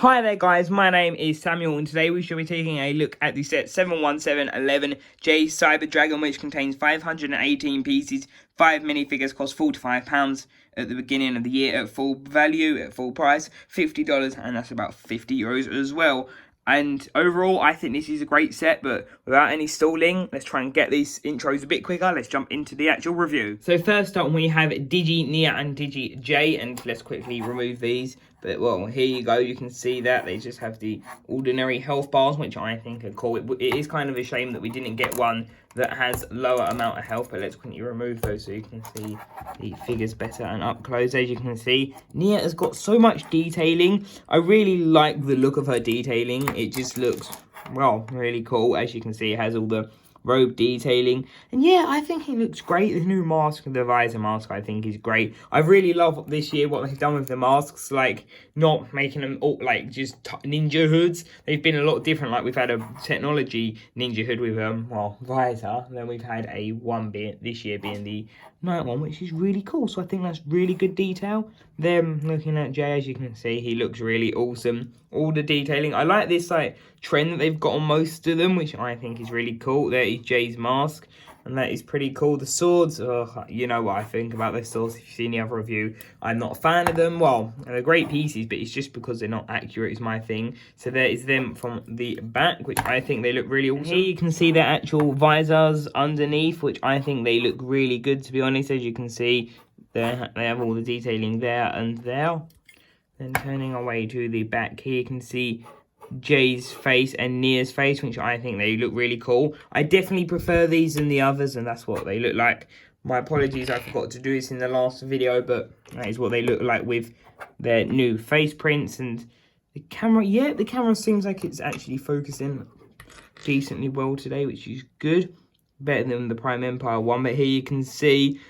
Hi there guys, my name is Samuel and today we shall be taking a look at the set 71711J Cyber Dragon, which contains 518 pieces, 5 minifigures, cost £45 at the beginning of the year at full value, at full price, $50, and that's about €50 as well. And overall, I think this is a great set, but without any stalling, let's try and get these intros a bit quicker. Let's jump into the actual review. So first up, we have Digi Nia and Digi J, and let's quickly remove these. But, well, here you go. You can see that they just have the ordinary health bars, which I think are cool. It is kind of a shame that we didn't get one that has lower amount of health, but let's quickly remove those so you can see the figures better and up close. As you can see, Nia has got so much detailing. I really like the look of her detailing. It just looks, well, really cool. As you can see, it has all the robe detailing, and yeah, I think it looks great. The new mask, the visor mask, I think is great. I really love this year what they've done with the masks, like not making them all like just ninja hoods. They've been a lot different. Like we've had a technology ninja hood with well, visor, and then we've had a one bit this year being the night one, which is really cool. So I think that's really good detail. Then looking at Jay, as you can see, he looks really awesome. All the detailing, I like this like trend that they've got on most of them, which I think is really cool. There is Jay's mask, and that is pretty cool. The swords, you know what I think about those swords. If you've seen the other review, I'm not a fan of them. Well, they're great pieces, but it's just because they're not accurate is my thing. So there is them from the back, which I think they look really awesome. Here you can see their actual visors underneath, which I think they look really good, to be honest. As you can see, they have all the detailing there and there. Then turning away to the back here, you can see Jay's face and Nia's face, which I think they look really cool. I definitely prefer these than the others, and that's what they look like. My apologies, I forgot to do this in the last video, but that is what they look like with their new face prints. And the camera, yeah, the camera seems like it's actually focusing decently well today, which is good. Better than the Prime Empire one, but here you can see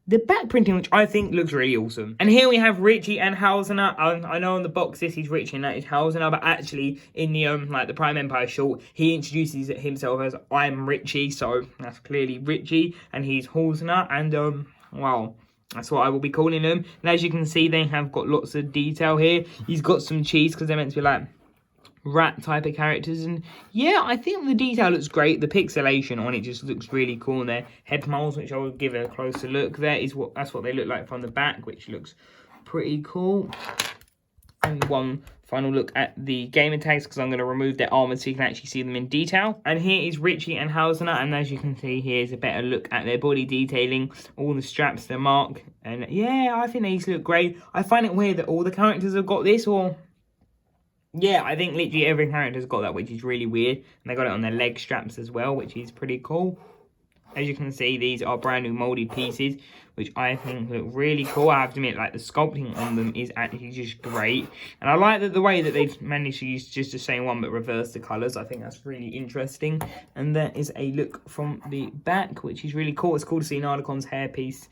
the back printing, which I think looks really awesome. And here we have Richie and Hausener. I know on the box this is Richie and that is Hausener, but actually in the like the Prime Empire short, he introduces himself as I'm Richie, so that's clearly Richie, and he's Hausener, and well, that's what I will be calling him. And as you can see, they have got lots of detail here. He's got some cheese because they're meant to be like rat type of characters, and yeah, I think the detail looks great. The pixelation on it just looks really cool, and their head molds, which I will give a closer look, that's what they look like from the back, which looks pretty cool. And one final look at the gamer tags, because I'm going to remove their armor so you can actually see them in detail. And here is Richie and Hausener, and as you can see, here's a better look at their body detailing, all the straps, the mark, and yeah, I think these look great. I find it weird that all the characters have got this, or yeah, I think literally every character's got that, which is really weird. And they got it on their leg straps as well, which is pretty cool. As you can see, these are brand new molded pieces, which I think look really cool. I have to admit, like, the sculpting on them is actually just great. And I like that the way that they've managed to use just the same one, but reverse the colours. I think that's really interesting. And that is a look from the back, which is really cool. It's cool to see Nardacon's hairpiece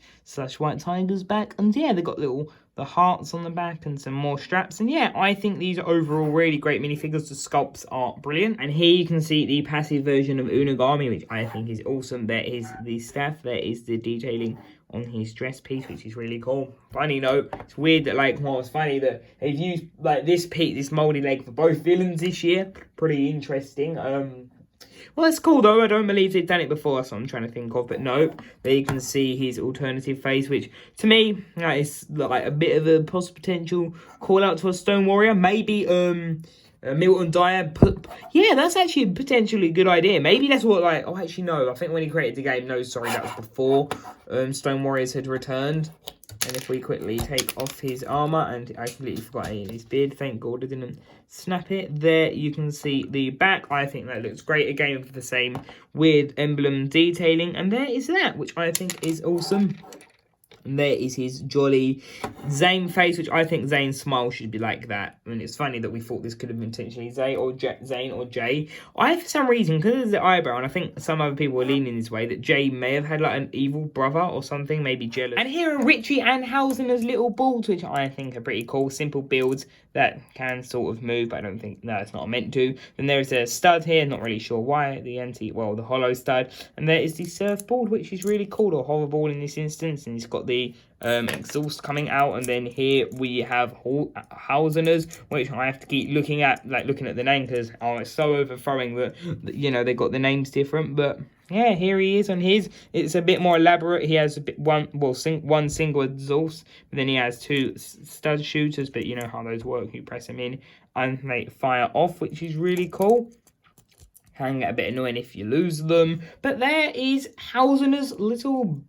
/ White Tiger's back. And yeah, they've got the hearts on the back and some more straps. And yeah, I think these are overall really great minifigures. The sculpts are brilliant. And here you can see the passive version of Unagami, which I think is awesome. There is the staff, there is the detailing on his dress piece, which is really cool. Funny note, it's weird that, like, well, it's funny that they've used like this molded leg for both villains this year. Pretty interesting. Well, that's cool, though. I don't believe they've done it before. That's what I'm trying to think of. But no, there you can see his alternative face, which, to me, is like a bit of a potential call-out to a Stone Warrior. Maybe Milton Dyer. Yeah, that's actually a potentially good idea. Maybe that's what, like, oh, actually, no. I think when he created the game, no, sorry, that was before Stone Warriors had returned. And if we quickly take off his armor, and I completely forgot his beard, thank God I didn't snap it. There you can see the back. I think that looks great. Again, with the same weird emblem detailing. And there is that, which I think is awesome. And there is his jolly Zane face, which I think Zane's smile should be like that. I mean, it's funny that we thought this could have been potentially Zane or Jay. I, for some reason, because of the eyebrow, and I think some other people were leaning this way, that Jay may have had like an evil brother or something, maybe jealous. And here are Richie and Hausener's little balls, which I think are pretty cool. Simple builds that can sort of move, but I don't think, no, it's not meant to. Then there's a stud here, not really sure why, the hollow stud. And there is the surfboard, which is really cool, or hoverball in this instance, and it's got the exhaust coming out. And then here we have Hauseners, which I have to keep looking at, like looking at the name, because it's so overthrowing that, you know, they got the names different. But yeah, here he is on his. It's a bit more elaborate. He has one single exhaust, but then he has 2 stud shooters. But you know how those work. You press them in and they fire off, which is really cool. Can get a bit annoying if you lose them. But there is Hausener's little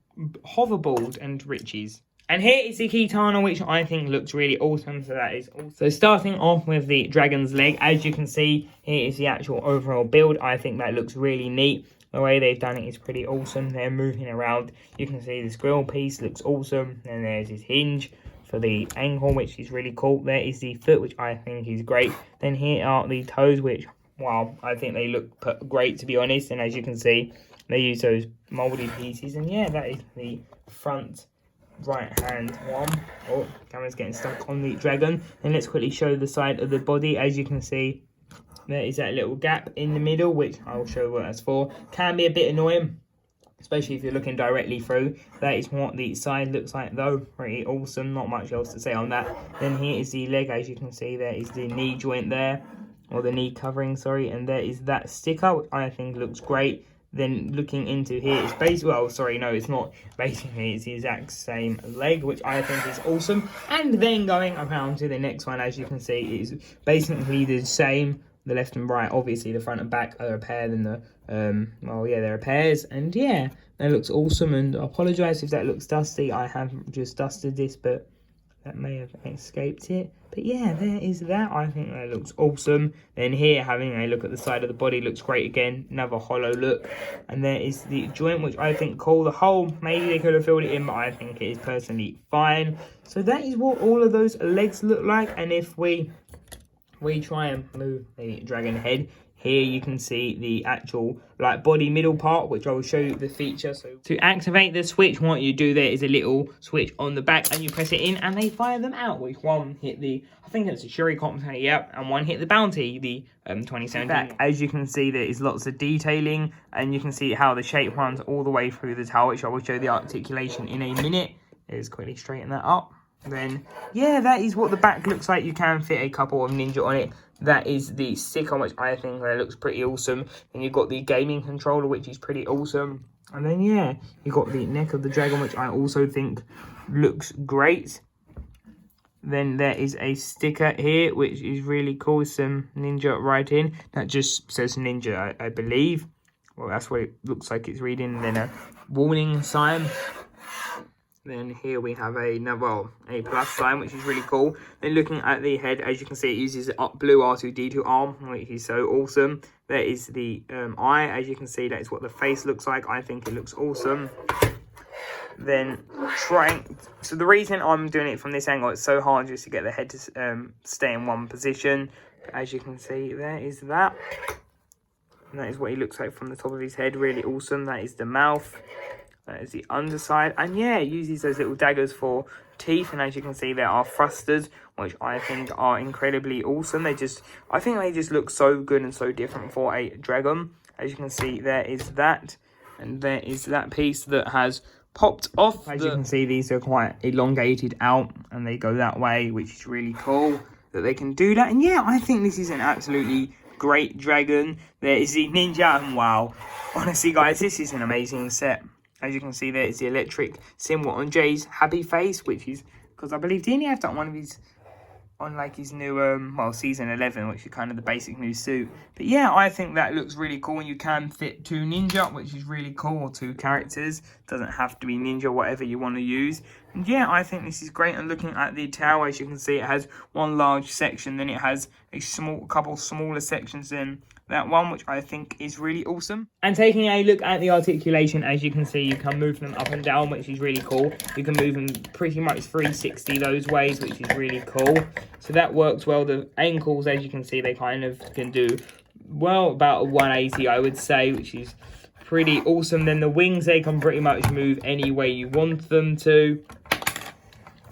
hoverboard and Richie's. And here is the Kitana, which I think looks really awesome. So that is awesome. So starting off with the dragon's leg, as you can see, here is the actual overall build. I think that looks really neat. The way they've done it is pretty awesome. They're moving around. You can see this grill piece looks awesome. And there's his hinge for the ankle, which is really cool. There is the foot, which I think is great. Then here are the toes, which, wow, I think they look great, to be honest. And as you can see, they use those molded pieces. And yeah, that is the front right hand one. Oh, camera's getting stuck on the dragon. And let's quickly show the side of the body. As you can see, there is that little gap in the middle, which I will show what that's for. Can be a bit annoying, especially if you're looking directly through. That is what the side looks like, though. Pretty awesome. Not much else to say on that. Then here is the leg. As you can see, there is the knee joint there, or the knee covering, sorry. And there is that sticker, which I think looks great. Then looking into here, it's basically, well, sorry, no, it's not. Basically, it's the exact same leg, which I think is awesome. And then going around to the next one, as you can see, is basically the same. The left and right, obviously the front and back are a pair, then the well, yeah, they're pairs. And yeah, that looks awesome. And I apologize if that looks dusty. I have just dusted this, but that may have escaped it. But yeah, there is that. I think that looks awesome. Then here, having a look at the side of the body, looks great again. Another hollow look. And there is the joint, which I think cool. The hole, maybe they could have filled it in, but I think it is personally fine. So that is what all of those legs look like. And if we try and move the dragon head, here you can see the actual like body middle part, which I will show you the feature. So to activate the switch, what you do there is a little switch on the back, and you press it in and they fire them out, which one hit the, I think it's a Shurikopter, yep, and one hit the Bounty, the 2017. Back, as you can see, there is lots of detailing, and you can see how the shape runs all the way through the tail, which I will show the articulation in a minute. Let's quickly straighten that up. Then yeah, that is what the back looks like. You can fit a couple of Ninja on it. That is the sticker, which I think that looks pretty awesome. And you've got the gaming controller, which is pretty awesome. And then yeah, you've got the neck of the dragon, which I also think looks great. Then there is a sticker here, which is really cool. Some Ninja writing that just says Ninja, I believe. Well, that's what it looks like it's reading. And then a warning sign. Then here we have a plus sign, which is really cool. Then looking at the head, as you can see, it uses a blue R2-D2 arm, which is so awesome. There is the eye. As you can see, that is what the face looks like. I think it looks awesome. Then so the reason I'm doing it from this angle, it's so hard just to get the head to stay in one position. But as you can see, there is that. And that is what he looks like from the top of his head. Really awesome. That is the mouth. That is the underside. And yeah, it uses those little daggers for teeth. And as you can see, there are thrusters, which I think are incredibly awesome. I think they just look so good and so different for a dragon. As you can see, there is that. And there is that piece that has popped off. As you can see, these are quite elongated out. And they go that way, which is really cool that they can do that. And yeah, I think this is an absolutely great dragon. There is the Ninja. And wow, honestly, guys, this is an amazing set. As you can see, there is the electric symbol on Jay's happy face, which is because I believe didn't he have that one of his on like his new season 11, which is kind of the basic new suit. But yeah, I think that looks really cool, and you can fit 2 Ninja, which is really cool, or 2 characters. Doesn't have to be Ninja, whatever you want to use. And yeah, I think this is great. And looking at the tail, as you can see, it has one large section, then it has a couple smaller sections in that one, which I think is really awesome. And taking a look at the articulation, as you can see, you can move them up and down, which is really cool. You can move them pretty much 360 those ways, which is really cool. So that works well. The ankles, as you can see, they kind of can do, well, about a 180, I would say, which is pretty awesome. Then the wings, they can pretty much move any way you want them to.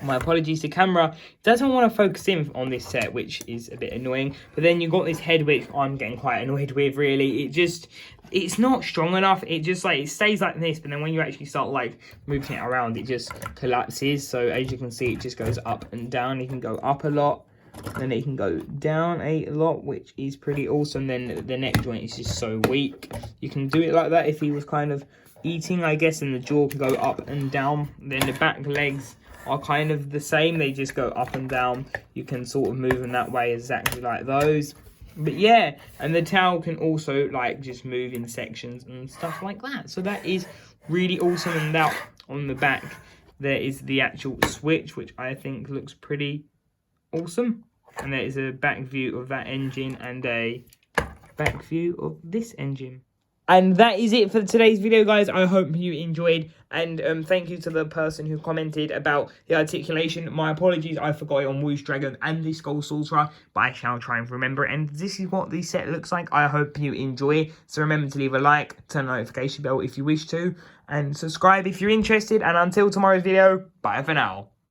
My apologies, the camera doesn't want to focus in on this set, which is a bit annoying. But then you've got this head, which I'm getting quite annoyed with, really. It's not strong enough. It just, like, it stays like this, but then when you actually start, like, moving it around, it just collapses. So as you can see, it just goes up and down. You can go up a lot, then it can go down a lot, which is pretty awesome. Then the neck joint is just so weak. You can do it like that if he was kind of eating, I guess, and the jaw can go up and down. Then the back legs are kind of the same, they just go up and down. You can sort of move them that way exactly like those. But yeah, and the tail can also like just move in sections and stuff like that. So that is really awesome. And now on the back there is the actual switch, which I think looks pretty awesome. And there is a back view of that engine and a back view of this engine. And that is it for today's video, guys. I hope you enjoyed. And thank you to the person who commented about the articulation. My apologies, I forgot it on Whoosh Dragon and the Skull Sorcerer, but I shall try and remember it. And this is what the set looks like. I hope you enjoy. So remember to leave a like, turn the notification bell if you wish to, and subscribe if you're interested. And until tomorrow's video, bye for now.